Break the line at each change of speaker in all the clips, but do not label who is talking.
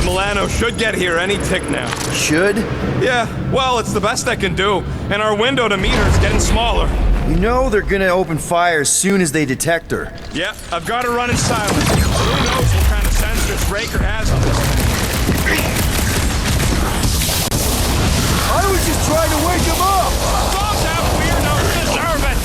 Milano should get here any tick now.
Should?
Yeah, well, it's the best I can do, and our window to meet her is getting smaller.
You know they're gonna open fire as soon as they detect her.
Yeah, I've got her running silent. Who knows what kind of sensors Raker has on this thing.
I was just trying to wake him up!
Dogs have weirdos deserve it!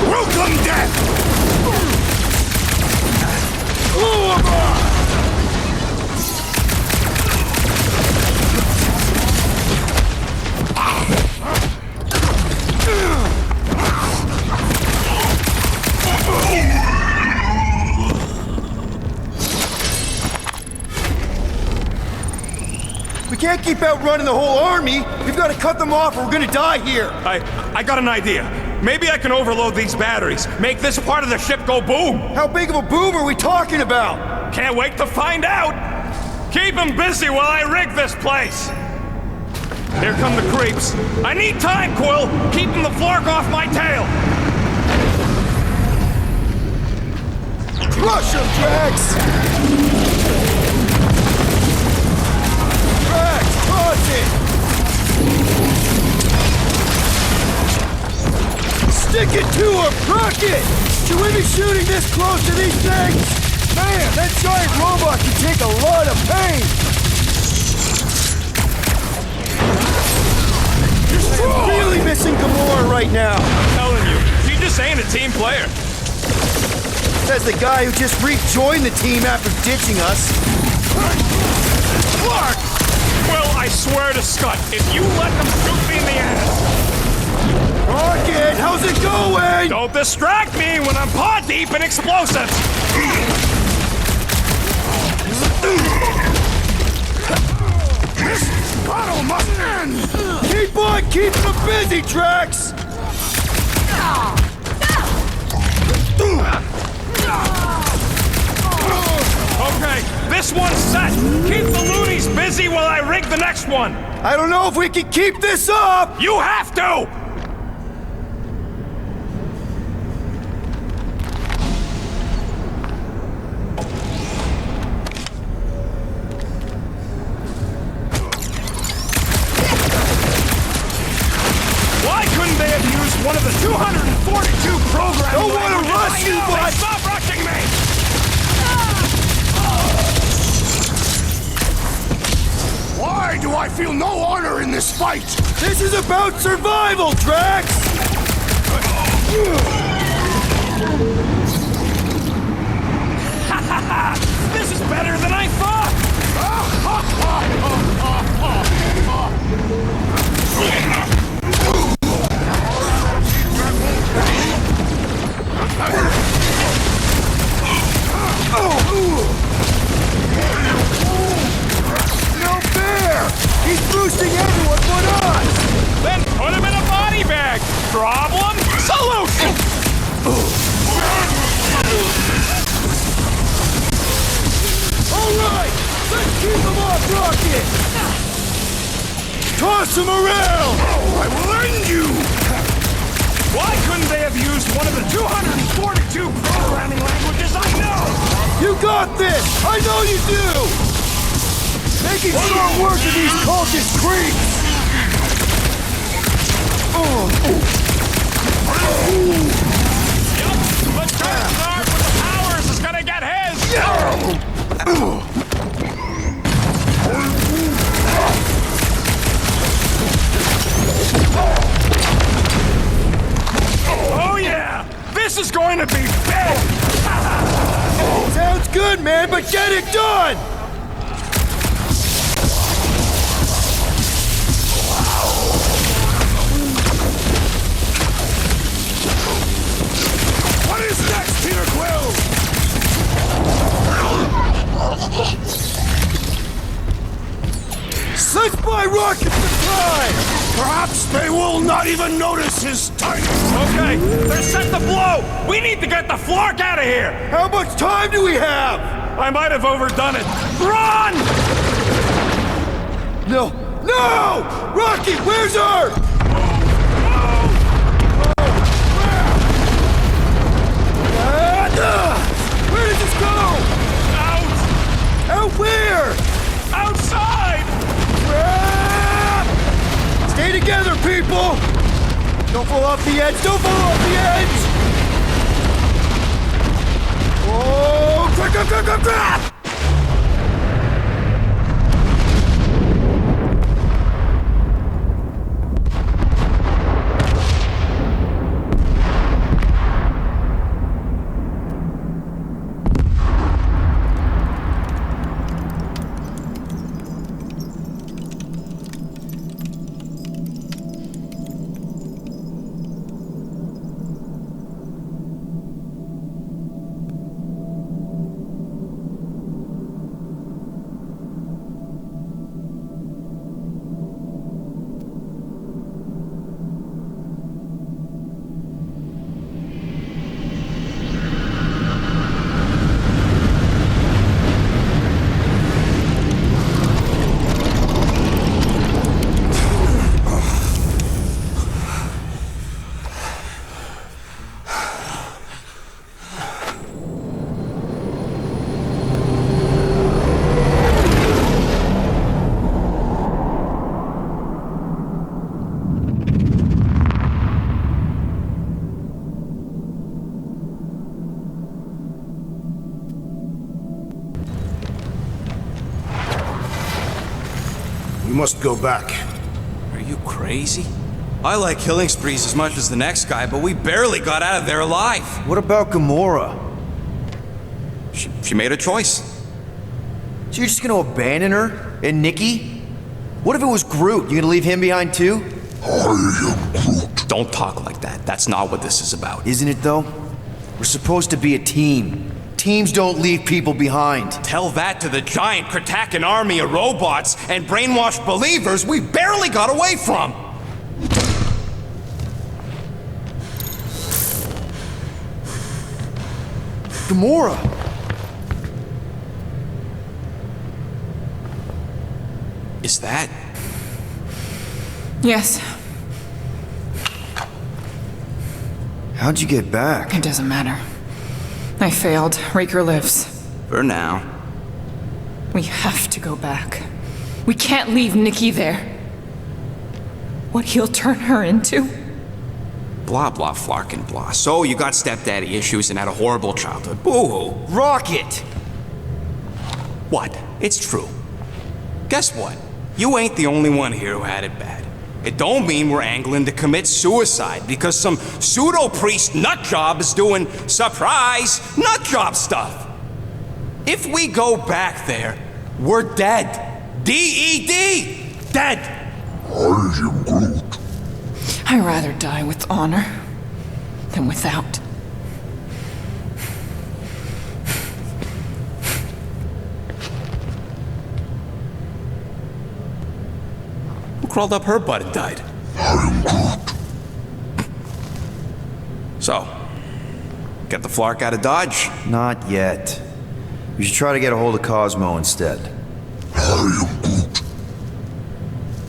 Welcome, death!
We can't keep outrunning the whole army! We've got to cut them off or we're gonna die here!
I got an idea. Maybe I can overload these batteries, make this part of the ship go boom!
How big of a boom are we talking about?
Can't wait to find out! Keep them busy while I rig this place! Here come the creeps. I need time, Quill! Keeping the flark off my tail!
Crush him, Drax! Drax, cross it! Stick it to him! Rocket! Should we be shooting this close to these things? Man, that giant robot can take a lot of pain! I'm really missing Gamora right now!
I'm telling you, she just ain't a team player.
Says the guy who just rejoined the team after ditching us.
Clark! Well, I swear to Scott, if you let them shoot me in the ass...
Rocket, how's it going?
Don't distract me when I'm paw deep in explosives!
This battle must end!
Keep on keeping them busy, Drax!
Okay, this one's set! Keep the loonies busy while I rig the next one!
I don't know if we can keep this up!
You have to! Why couldn't they have used one of the 242 programs?
Don't want to rush you, but...
Stop rushing me!
Why do I feel no honor in this fight?
This is about survival, Drax!
This is better than I thought!
No fair! He's boosting everyone but us!
Then put him in a body bag! Problem? Solution!
Alright! Let's keep him off Rocket! Toss him around!
I will end you!
Why couldn't they have used one of the 242 programming languages I know?
You got this! I know you do! Making short work of these cultist creeps!
Yup, but Charizard with the powers is gonna get his! Oh yeah! This is going to be big!
Sounds good, man, but get it done!
What is next, Peter Quill?
Let's buy Rocket some time!
Perhaps they will not even notice his timing.
Okay, they're set to blow! We need to get the flark out of here!
How much time do we have?
I might have overdone it. Run!
No! No! Rocky, where's her? Where did this go?
Out!
Out where?
Outside!
Stay together, people! Don't fall off the edge! Don't fall off the edge! Oh! Crap!
We must go back.
Are you crazy? I like killing sprees as much as the next guy, but we barely got out of there alive.
What about Gamora?
She made a choice.
So you're just gonna abandon her? And Nikki? What if it was Groot? You gonna leave him behind too?
I am Groot.
Don't talk like that. That's not what this is about.
Isn't it though? We're supposed to be a team. Teams don't leave people behind.
Tell that to the giant Kratakan army of robots and brainwashed believers we barely got away from.
Gamora!
Is that?
Yes,
How'd you get back?
it doesn't matter. I failed. Raker lives.
For now.
We have to go back. We can't leave Nikki there. What he'll turn her into?
Blah, blah, flarkin' blah. So you got stepdaddy issues and had a horrible childhood. Boo-hoo.
Rocket!
What? It's true. Guess what? You ain't the only one here who had it bad. It don't mean we're angling to commit suicide because some pseudo-priest nutjob is doing surprise nutjob stuff. If we go back there, we're dead. D-E-D! Dead!
I am Groot.
I'd rather die with honor than without.
Who crawled up her butt and died?
I am Groot.
So, get the Flark out of Dodge?
Not yet. We should try to get a hold of Cosmo instead.
I am Groot.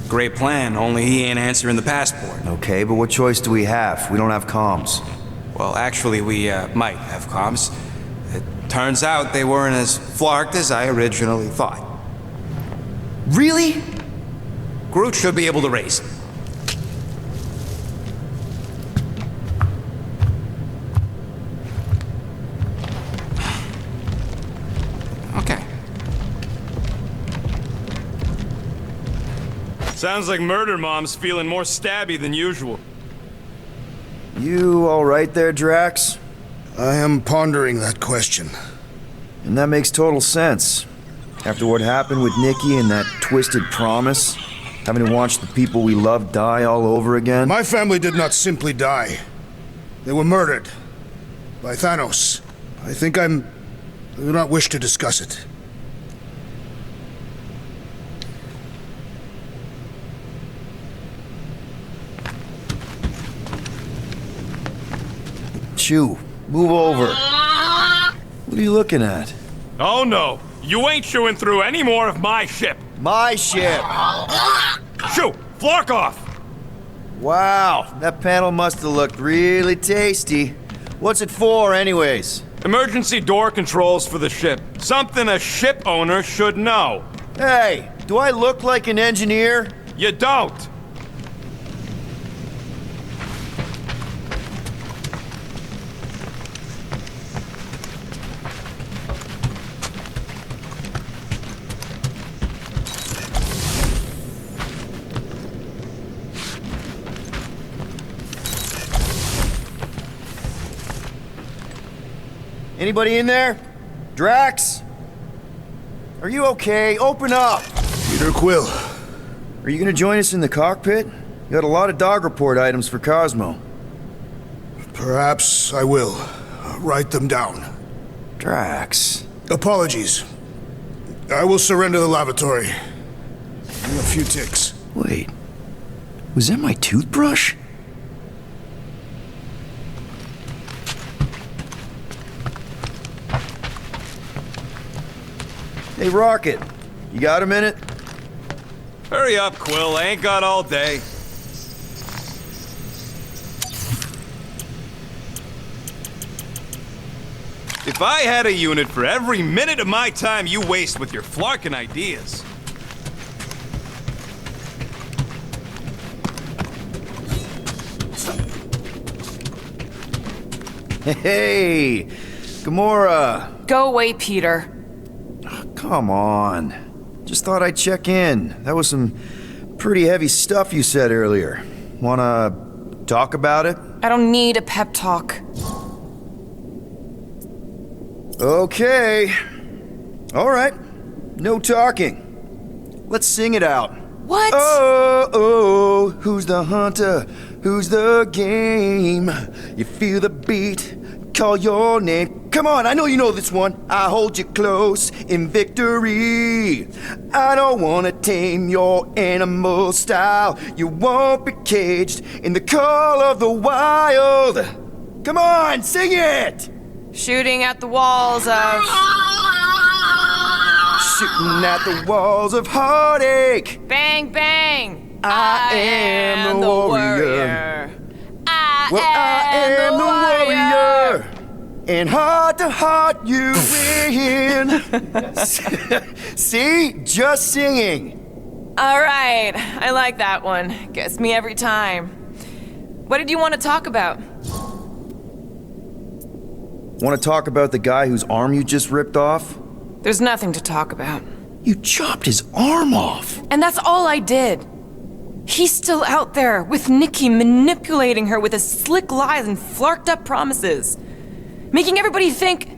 Great plan, only he ain't answering the passport.
Okay, but what choice do we have? We don't have comms.
Well, actually, we might have comms. It turns out they weren't as flarked as I originally thought.
Really?
Groot should be able to raise him. Okay.
Sounds like Murder Mom's feeling more stabby than usual.
You alright there, Drax?
I am pondering that question.
And that makes total sense. After what happened with Nikki and that twisted promise, having to watch the people we love die all over again.
My family did not simply die. They were murdered. By Thanos. I do not wish to discuss it.
Chew, move over. What are you looking at?
Oh no, You ain't chewing through any more of my ship.
My ship!
Shoo! Flark off!
Wow, that panel must have looked really tasty. What's it for, anyways?
Emergency door controls for the ship. Something a ship owner should know.
Hey, do I look like an engineer?
You don't.
Anybody in there? Drax? Are you okay? Open up!
Peter Quill.
Are you gonna join us in the cockpit? You got a lot of dog report items for Cosmo.
Perhaps I will. Write them down.
Drax.
Apologies. I will surrender the lavatory. A few ticks.
Wait. Was that my toothbrush? Hey, Rocket. You got a minute?
Hurry up, Quill. I ain't got all day. If I had a unit for every minute of my time you waste with your flarkin' ideas.
Hey, Gamora.
Go away, Peter.
Come on. Just thought I'd check in. That was some pretty heavy stuff you said earlier. Wanna talk about it?
I don't need a pep talk.
Okay. All right. No talking. Let's sing it out.
What?
Oh, who's the hunter? Who's the game? You feel the beat, call your name. Come on, I know you know this one. I hold you close in victory. I don't wanna tame your animal style. You won't be caged in the call of the wild. Come on, sing it!
Shooting at the walls of...
Shooting at the walls of heartache.
Bang, bang!
I am the warrior.
I
am the warrior. And heart to heart you win. See? Just singing.
All right, I like that one. Gets me every time. What did you want to talk about?
Want to talk about the guy whose arm you just ripped off?
There's nothing to talk about.
You chopped his arm off.
And that's all I did. He's still out there with Nikki manipulating her with his slick lies and flarked up promises. Making everybody think...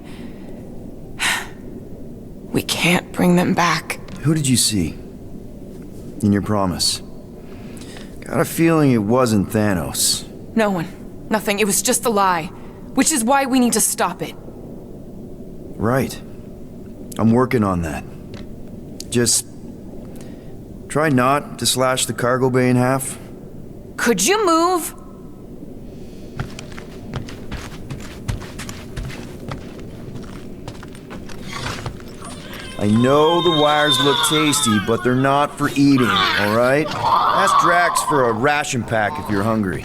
we can't bring them back.
Who did you see? In your promise? Got a feeling it wasn't Thanos.
No one. Nothing. It was just a lie. Which is why we need to stop it.
Right. I'm working on that. Just... try not to slash the cargo bay in half.
Could you move?
I know the wires look tasty, but they're not for eating, all right? Ask Drax for a ration pack if you're hungry.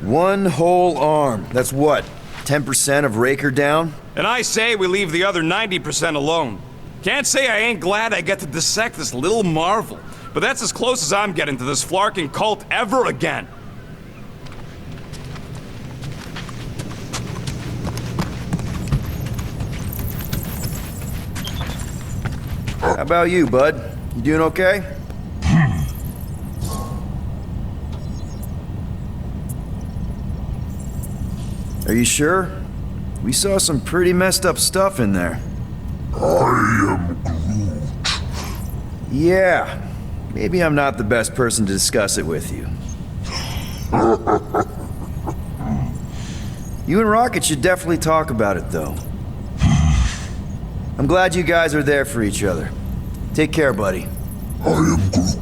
One whole arm. That's what? 10% of Raker down?
And I say we leave the other 90% alone. Can't say I ain't glad I get to dissect this little marvel, but that's as close as I'm getting to this flarking cult ever again.
How about you, bud? You doing okay? Are you sure? We saw some pretty messed up stuff in there.
I am Groot.
Yeah. Maybe I'm not the best person to discuss it with you. You and Rocket should definitely talk about it, though. I'm glad you guys are there for each other. Take care, buddy.
I am Groot.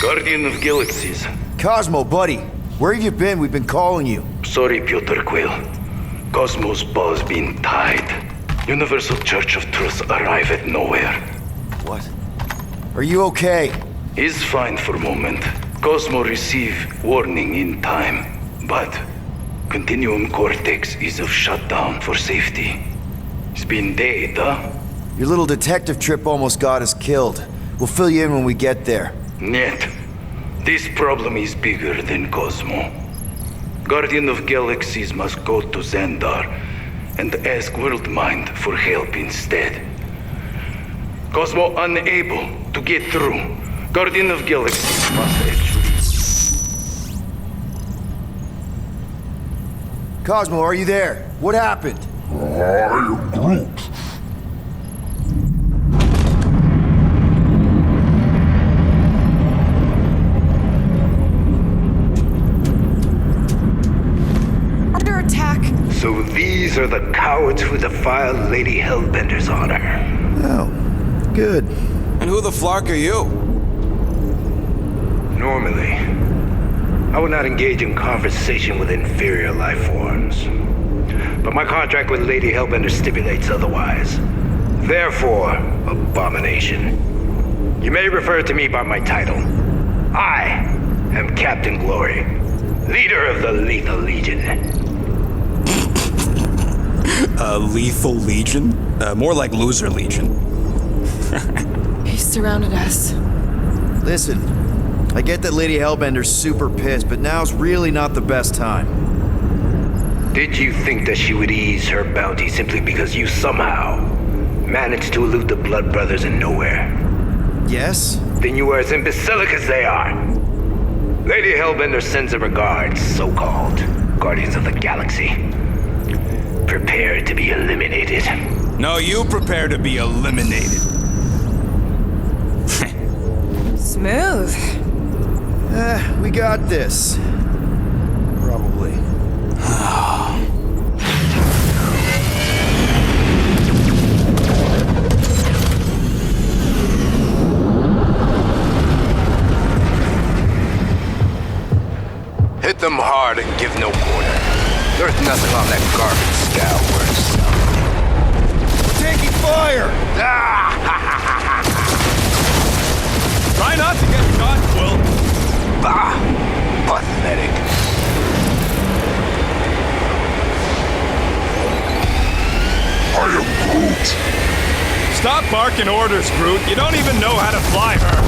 Guardian of Galaxies.
Cosmo, buddy, where have you been? We've been calling you.
Sorry, Piotr Quill. Cosmos ball's been tied. Universal Church of Truth arrive at nowhere.
What? Are you okay?
He's fine for a moment. Cosmo receive warning in time, but Continuum Cortex is of shutdown for safety. It's been dead, huh?
Your little detective trip almost got us killed. We'll fill you in when we get there.
Yet, this problem is bigger than Cosmo. Guardian of Galaxies must go to Xandar and ask Worldmind for help instead. Cosmo unable to get through. Guardian of Galaxies must actually...
Cosmo, are you there? What happened?
I am Groot.
Under attack.
So these are the cowards who defiled Lady Hellbender's honor.
Oh, good.
And who the flark are you?
Normally, I would not engage in conversation with inferior life forms. But my contract with Lady Hellbender stipulates otherwise. Therefore, abomination. You may refer to me by my title. I am Captain Glory, leader of the Lethal Legion.
Lethal Legion? More like Loser Legion.
He surrounded us.
Listen, I get that Lady Hellbender's super pissed, but now's really not the best time.
Did you think that she would ease her bounty simply because you somehow managed to elude the Blood Brothers in nowhere?
Yes?
Then you are as imbecilic as they are. Lady Hellbender sends her regards, so-called Guardians of the Galaxy. Prepare to be eliminated.
No, you prepare to be eliminated.
Smooth.
We got this. Probably.
Hit them hard and give no quarter. There's nothing on that garbage scow worth.
We're taking fire!
Try not to get shot, Quill.
Bah! Pathetic.
I am Groot.
Stop barking orders, Groot. You don't even know how to fly her.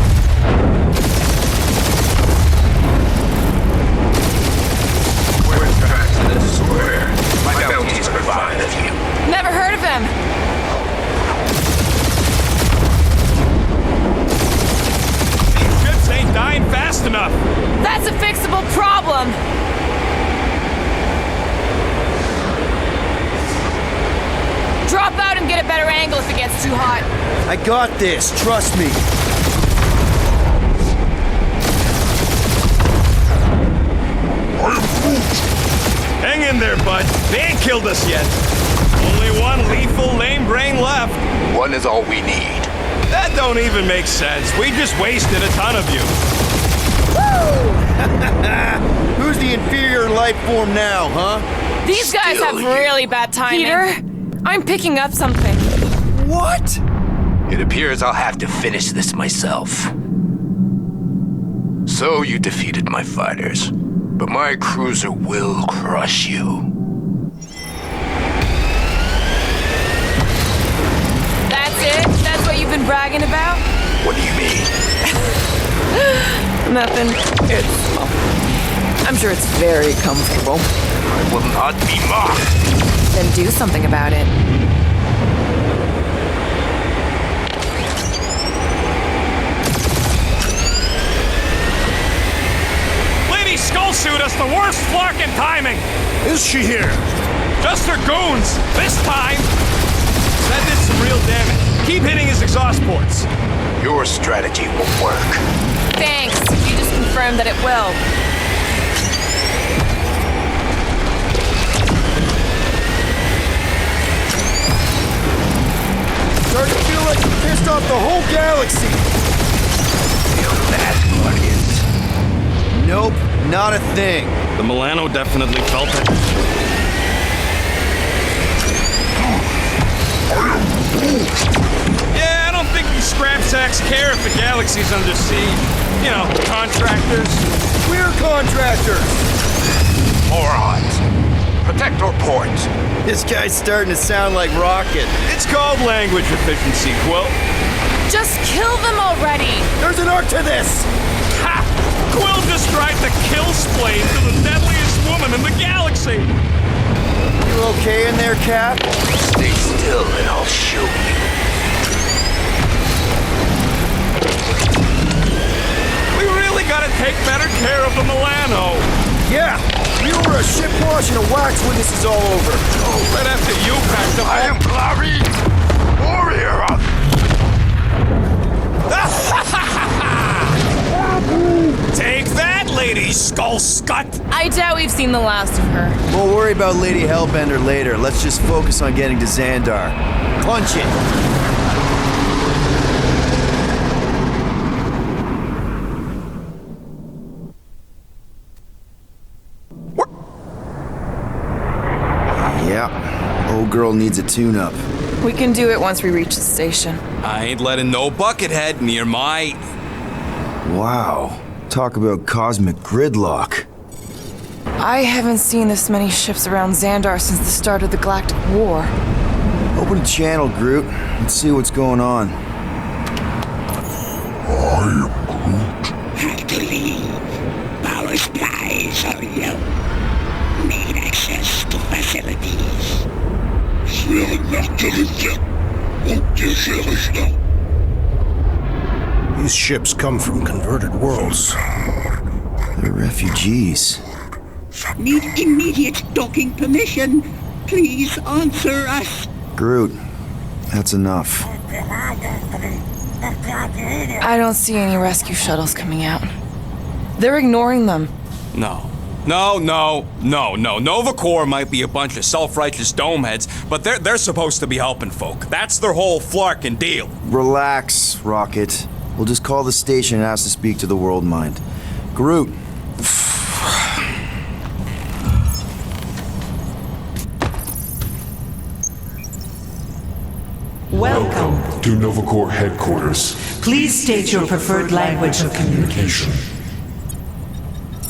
Where's Drax the Destroyer? My bounties are fine of you.
Never heard of him.
These ships ain't dying fast enough.
That's a fixable problem. Drop out and get a better angle if it gets too hot.
I got this, trust me.
I am Groot.
Hang in there, bud. They ain't killed us yet. Only one lethal lame brain left.
One is all we need.
That don't even make sense. We just wasted a ton of you.
Who's the inferior life form now, huh?
These guys have really bad timing. Peter, I'm picking up something.
What?
It appears I'll have to finish this myself. So you defeated my fighters, but my cruiser will crush you.
That's it? That's what you've been bragging about?
What do you mean?
Nothing. I'm sure it's very comfortable.
I will not be mocked.
Then do something about it.
Lady Skullsuit has the worst flarkin' timing.
Is she here?
Just her goons. This time. That did some real damage. Keep hitting his exhaust ports.
Your strategy will work.
Thanks. You just confirmed that it will.
pissed off the whole galaxy.
Feel that, Guardians?
Nope, not a thing.
The Milano definitely felt it. Yeah, I don't think these scrap sacks care if the galaxy's under siege. You know, contractors.
We're contractors.
Morons. Protect our ports.
This guy's starting to sound like Rocket.
It's called language efficiency, Quill.
Just kill them already!
There's an arc to this.
Ha! Quill just tried to kill Splade to the deadliest woman in the galaxy!
You okay in there, Cap?
Stay still and I'll show you.
We really gotta take better care of the Milano.
Yeah, we were a ship wash and a wax when this is all over.
Oh, right after you packed up.
I am Blobby, warrior of...
Take that, Lady Skull Scut!
I doubt we've seen the last of her.
We'll worry about Lady Hellbender later. Let's just focus on getting to Xandar. Punch it! Yeah, old girl needs a tune-up.
We can do it once we reach the station.
I ain't letting no buckethead near my...
Wow, talk about cosmic gridlock.
I haven't seen this many ships around Xandar since the start of the Galactic War.
Open a channel, Groot. Let's see what's going on.
Had to leave. Power supplies are low. Need access to facilities.
These ships come from converted worlds.
They're refugees.
Need immediate docking permission. Please answer us.
Groot, that's enough.
I don't see any rescue shuttles coming out. They're ignoring them.
No. Nova Corps might be a bunch of self-righteous domeheads, but they're supposed to be helping folk. That's their whole flarkin' deal.
Relax, Rocket. We'll just call the station and ask to speak to the World Mind. Groot.
Welcome
to Nova Corps headquarters.
Please state your preferred language of communication.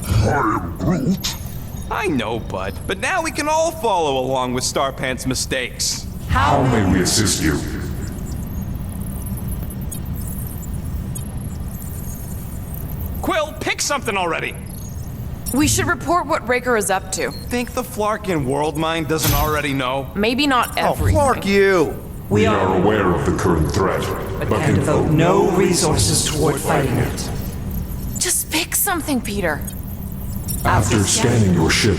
I am Groot.
I know, bud, but now we can all follow along with Starpant's mistakes.
How may we assist you?
Quill, pick something already.
We should report what Raker is up to.
Think the Flarkin World Mind doesn't already know?
Maybe not
Oh,
everything.
Flark you!
We are aware of the current threat, but
Can devote no resources toward fighting it.
Just pick something, Peter.
after scanning your ship,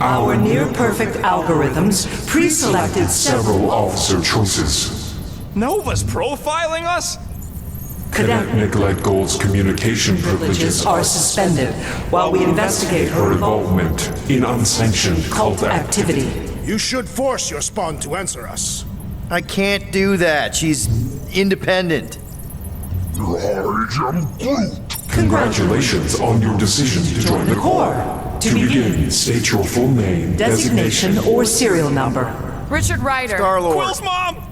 Our near-perfect algorithms pre-selected
several officer choices.
Nova's profiling us?
cadet
Nicolette Gold's communication
privileges are suspended while we investigate
her
her
involvement in unsanctioned
cult activity.
You should force your spawn to answer us.
I can't do that. She's independent.
I am Groot.
Congratulations
on your decision to join the Corps.
To begin,
state your full name,
designation or serial number.
Richard Ryder.
Star-Lord.
Quill's mom!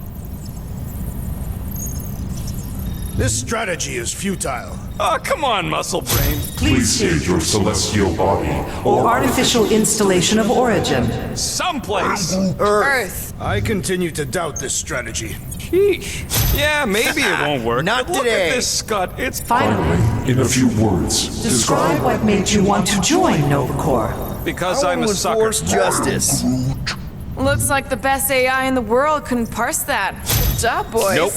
This strategy is futile.
Oh, come on, muscle brain.
Please state your celestial body.
Or artificial installation of origin.
Someplace.
Earth.
I continue to doubt this strategy.
Sheesh. Yeah, maybe it won't work.
Not
but look
today.
at this scut. It's
Finally,
In a few words,
describe what made you want to join Nova Corps.
because
I
I'm a
want to
sucker.
enforce justice.
Looks like the best AI in the world couldn't parse that. Good job, boys.
Nope.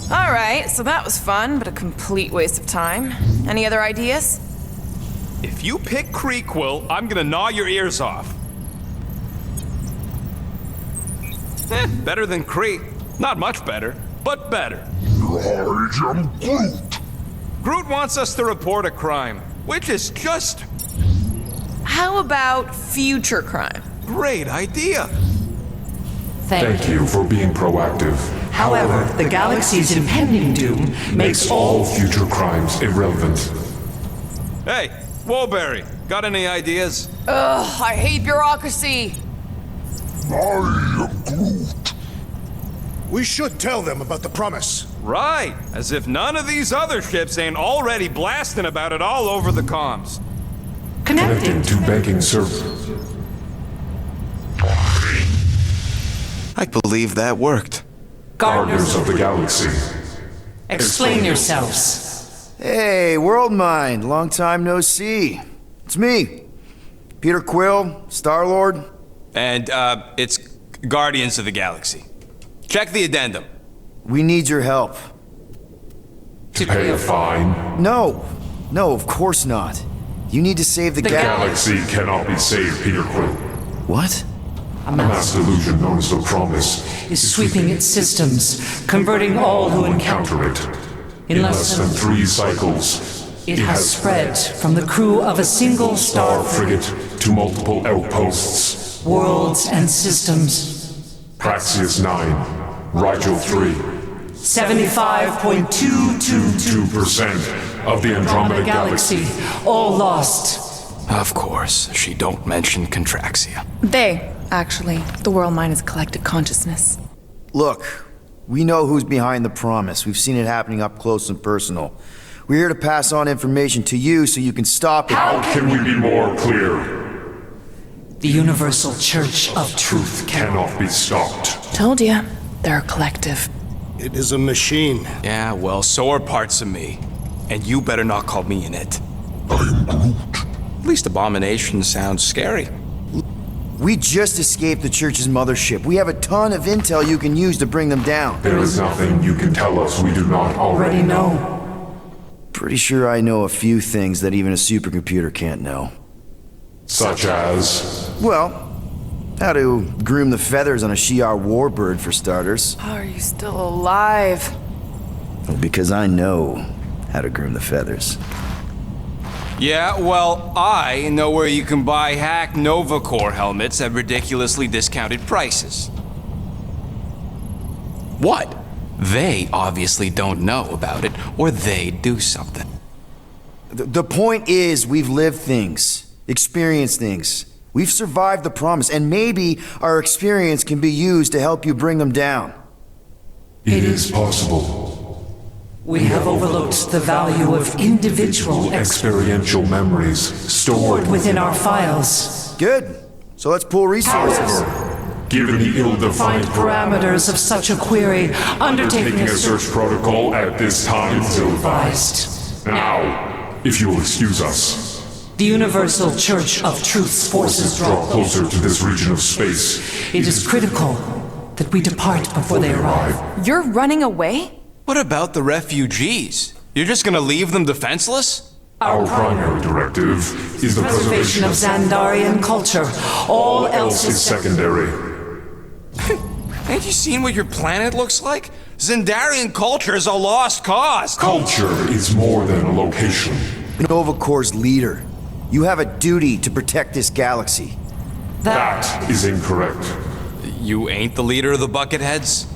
All right, so that was fun, but a complete waste of time. Any other ideas?
If you pick Kree, Quill, I'm gonna gnaw your ears off. Better than Kree. Not much better, but better.
I am Groot.
Groot wants us to report a crime, which is just...
How about future crime?
Great idea.
Thank you for being proactive.
However, the galaxy's impending doom makes
All future crimes irrelevant.
Hey, Woolberry, got any ideas?
Ugh, I hate bureaucracy.
I am Groot.
We should tell them about the promise.
Right, as if none of these other ships ain't already blasting about it all over the comms.
Connecting to banking service.
I believe that worked.
Guardians of the Galaxy.
Explain yourselves.
Hey, World Mind, long time no see. It's me, Peter Quill, Star-Lord.
And, it's Guardians of the Galaxy. Check the addendum.
We need your help.
To pay a fine.
No, of course not. You need to save the
Galaxy cannot be saved, Peter Quill.
What?
A
A mass delusion known as the Promise
is sweeping its systems, converting all who encounter
encounter it.
In
In
less
less
than
than 3 cycles,
it has spread from the crew of a single
Star
star
frigate to multiple outposts.
worlds and systems.
Praxius 9, Rigel 3.
75.222%
2% of the Andromeda Galaxy.
all lost.
Of course, she don't mention Contraxia.
They, actually. The world mind is collective consciousness.
Look, we know who's behind the promise. We've seen it happening up close and personal. We're here to pass on information to you so you can stop it.
How can we be more clear?
The Universal Church of Truth
Cannot be stopped.
Told ya, they're a collective.
It is a machine.
Yeah, well, so are parts of me. And you better not call me in it.
I am Groot.
At least Abomination sounds scary.
We just escaped the Church's mothership. We have a ton of intel you can use to bring them down.
There is nothing you can tell us we do not
already
already know.
know.
Pretty sure I know a few things that even a supercomputer can't know.
Such as...
Well, how to groom the feathers on a Shi'ar warbird, for starters.
Are you still alive?
Well, because I know how to groom the feathers.
Yeah, well, I know where you can buy hack Nova Corps helmets at ridiculously discounted prices. What? They obviously don't know about it, or they'd do something.
The point is, we've lived things, experienced things. We've survived the promise, and maybe our experience can be used to help you bring them down.
It is possible.
We have overlooked the value of individual
Experiential memories stored
within our files.
Good. So let's pool resources.
Given the ill-defined
Find parameters of such a query, undertaking
Taking a search protocol at this time is
advised.
Now, if you will excuse us,
The Universal Church of Truth's forces
draw
draw.
closer to this region of space.
It is critical that we depart before they arrive.
You're running away?
What about the refugees? You're just gonna leave them defenseless?
Our primary directive is the
Preservation of Xandarian culture. All else
is
is
secondary.
Ain't you seen what your planet looks like? Xandarian culture is a lost cause.
Culture is more than a location.
Nova Corps' leader. You have a duty to protect this galaxy.
That is incorrect.
You ain't the leader of the Bucketheads?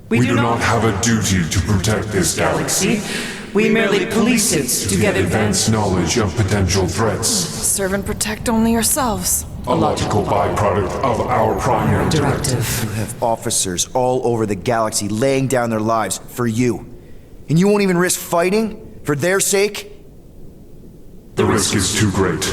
We do not have a duty to protect this galaxy.
galaxy. We merely police it to get advanced.
Knowledge of potential threats.
Serve and protect only yourselves.
A logical byproduct of our primary directive.
Directive.
You have officers all over the galaxy laying down their lives for you. And you won't even risk fighting? For their sake?
The risk is too great.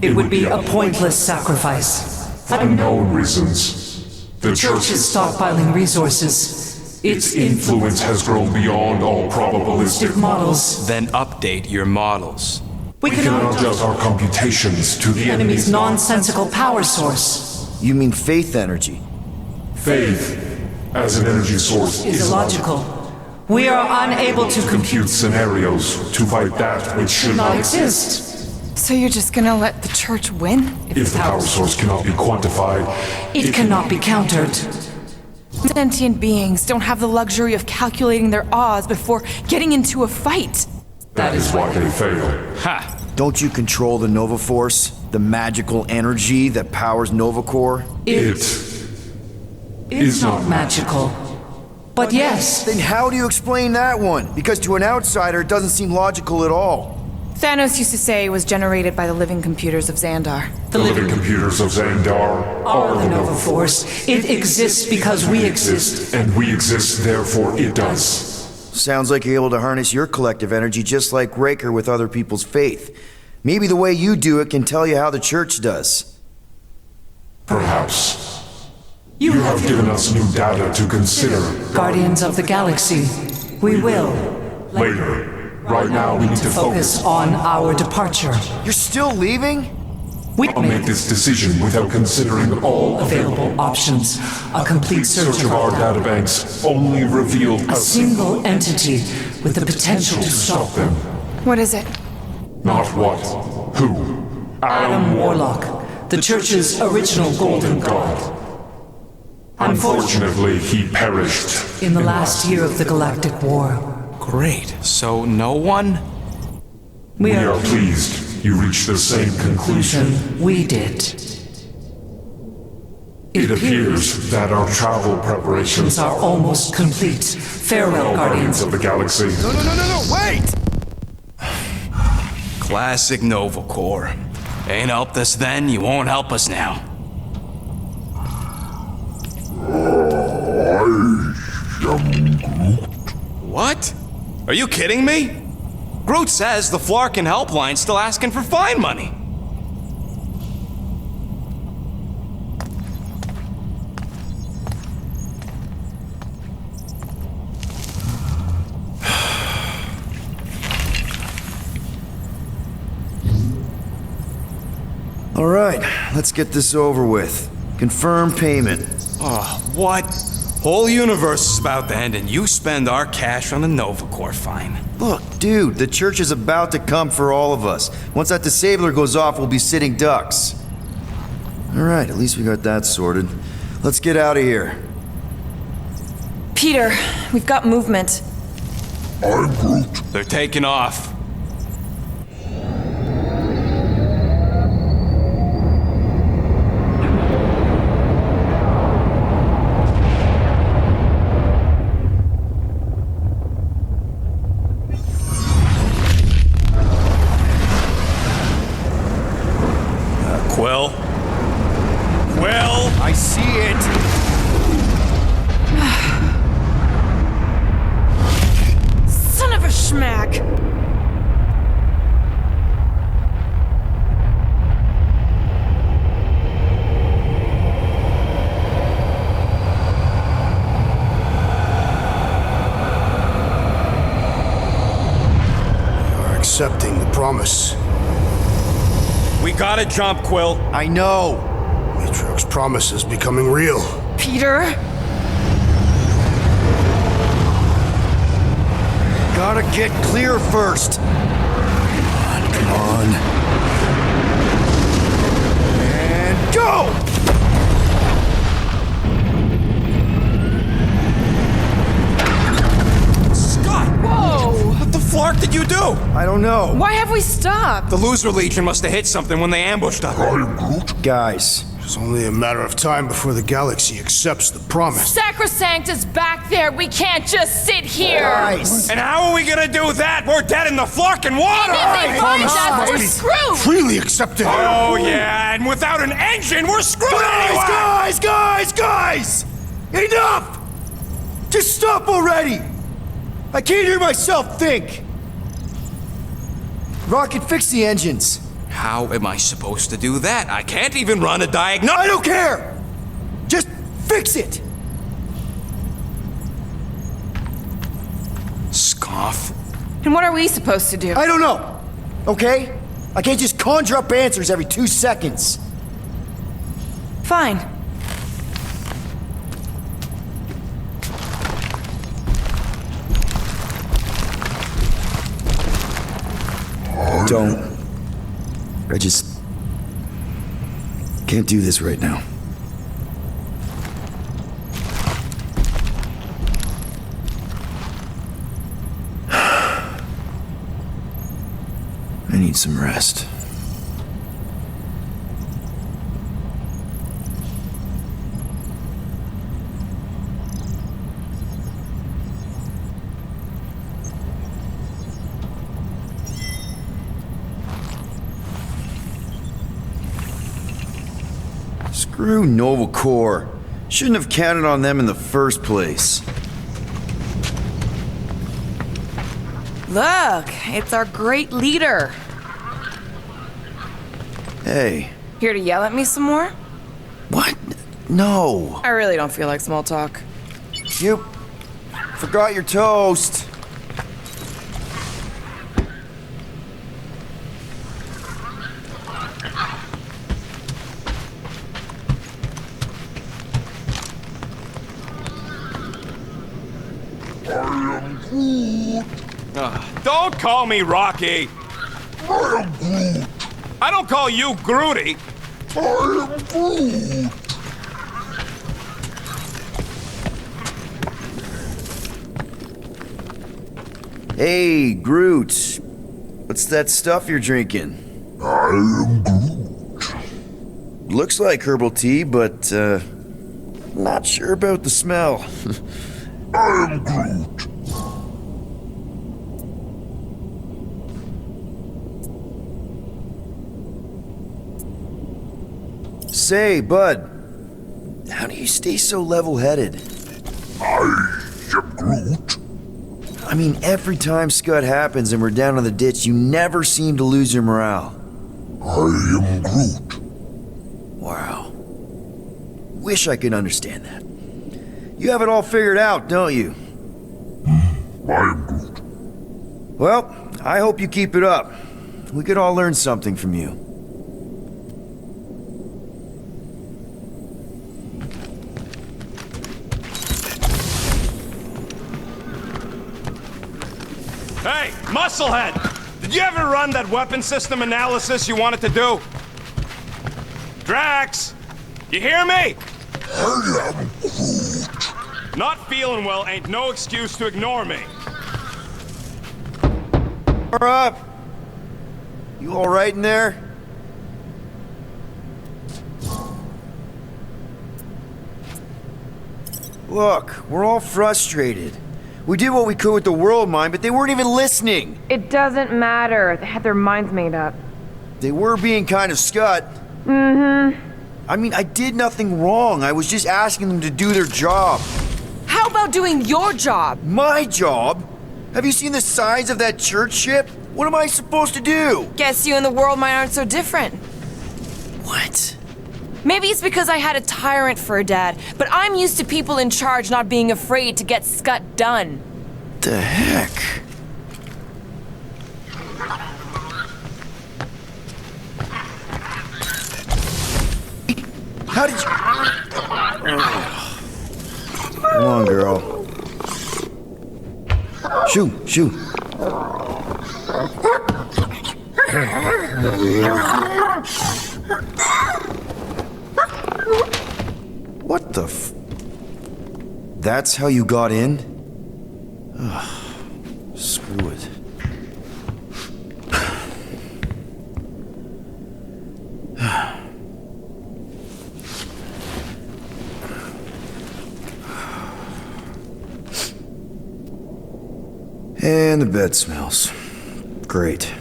It would be a pointless sacrifice.
For unknown reasons. The
Church is stockpiling resources.
Its influence has grown beyond all probabilistic
Models.
Then update your models.
We
We cannot adjust our computations to the
enemy's
enemy's
nonsensical power source.
You mean faith energy?
faith as an energy source
Is illogical. We are unable to
compute scenarios to fight that which should
not
not
exist.
So you're just gonna let the church win?
If the power source cannot be quantified,
It cannot be countered.
Sentient beings don't have the luxury of calculating their odds before getting into a fight.
that is why they fail.
Ha!
Don't you control the Nova Force? The magical energy that powers Nova Corps?
It is not
magical. But yes.
Then how do you explain that one? Because to an outsider, it doesn't seem logical at all.
Thanos used to say it was generated by the living computers of Xandar.
The living computers of Xandar
Are the Nova Force. It exists because we exist.
and we exist, therefore it does.
Sounds like you're able to harness your collective energy just like Raker with other people's faith. Maybe the way you do it can tell you how the church does.
Perhaps. You have given us new data to consider.
Guardians of the Galaxy. We will.
Later. Right now we need to
Focus on our departure.
You're still leaving?
We
I'll make this decision without considering all
available options. A complete
search of our databanks only revealed
a single entity with the potential to stop
them.
What is it?
Not what. Who?
Adam Warlock, the Church's original Golden God.
Unfortunately, he perished.
In the last year of the Galactic War.
Great. So no one?
We are pleased you reached the same conclusion
We did.
It appears that our travel preparations
are almost complete. Farewell, Guardians
of the Galaxy.
No, wait!
Classic Nova Corps. Ain't helped us then, you won't help us now. What? Are you kidding me? Groot says the Flarkin helpline's still asking for fine money.
All right, let's get this over with. Confirm payment.
Oh, what? Whole universe is about to end and you spend our cash on the Nova Corps fine.
Look, dude, the church is about to come for all of us. Once that disabler goes off, we'll be sitting ducks. All right, at least we got that sorted. Let's get out of here.
Peter, we've got movement.
I'm Groot.
They're taking off. Quill?
I see it!
Son of a schmack!
We are accepting the promise.
We gotta jump, Quill.
I know!
Matriarch's promise is becoming real.
Peter?
Gotta get clear first. Come on. And go!
Scott!
Whoa!
What the flark did you do?
I don't know.
Why have we stopped?
The Loser Legion must have hit something when they ambushed us.
Guys,
It's only a matter of time before the galaxy accepts the promise.
Sacrosanct is back there. We can't just sit here.
guys!
And how are we gonna do that? We're dead in the flarkin' water!
If they find us, we're screwed.
Freely accepted.
Oh yeah, and without an engine, we're screwed anyway!
Guys! Enough! Just stop already! I can't hear myself think! Rocket, fix the engines.
How am I supposed to do that? I can't even run a diagnosis.
I don't care! Just fix it!
Scoff.
And what are we supposed to do?
I don't know, okay? I can't just conjure up answers every 2 seconds.
Fine.
Don't. I just can't do this right now. I need some rest. Screw Nova Corps. Shouldn't have counted on them in the first place.
Look, it's our great leader.
Hey.
Here to yell at me some more?
What? No.
I really don't feel like small talk.
You forgot your toast.
Don't call me Rocky.
I am Groot.
I don't call you Groody.
I am Groot.
Hey, Groot. What's that stuff you're drinking?
I am Groot.
Looks like herbal tea, but, not sure about the smell.
I am Groot.
Say, bud, how do you stay so level-headed?
I am Groot.
I mean, every time Scud happens and we're down in the ditch, you never seem to lose your morale.
I am Groot.
Wow. Wish I could understand that. You have it all figured out, don't you?
I am Groot.
Well, I hope you keep it up. We could all learn something from you.
Hey, Musclehead! Did you ever run that weapon system analysis you wanted to do? Drax! You hear me?
I am Groot.
Not feeling well ain't no excuse to ignore me.
Gamora! You alright in there? Look, we're all frustrated. We did what we could with the world mind, but they weren't even listening.
It doesn't matter. They had their minds made up.
They were being kind of scut.
Mm-hmm.
I mean, I did nothing wrong. I was just asking them to do their job.
How about doing your job?
My job? Have you seen the size of that church ship? What am I supposed to do?
Guess you and the world mind aren't so different.
What?
Maybe it's because I had a tyrant for a dad, but I'm used to people in charge not being afraid to get scut done.
The heck? How did you... Come on, girl. Shoo. What the f... That's how you got in? Ugh, screw it. And the bed smells. Great.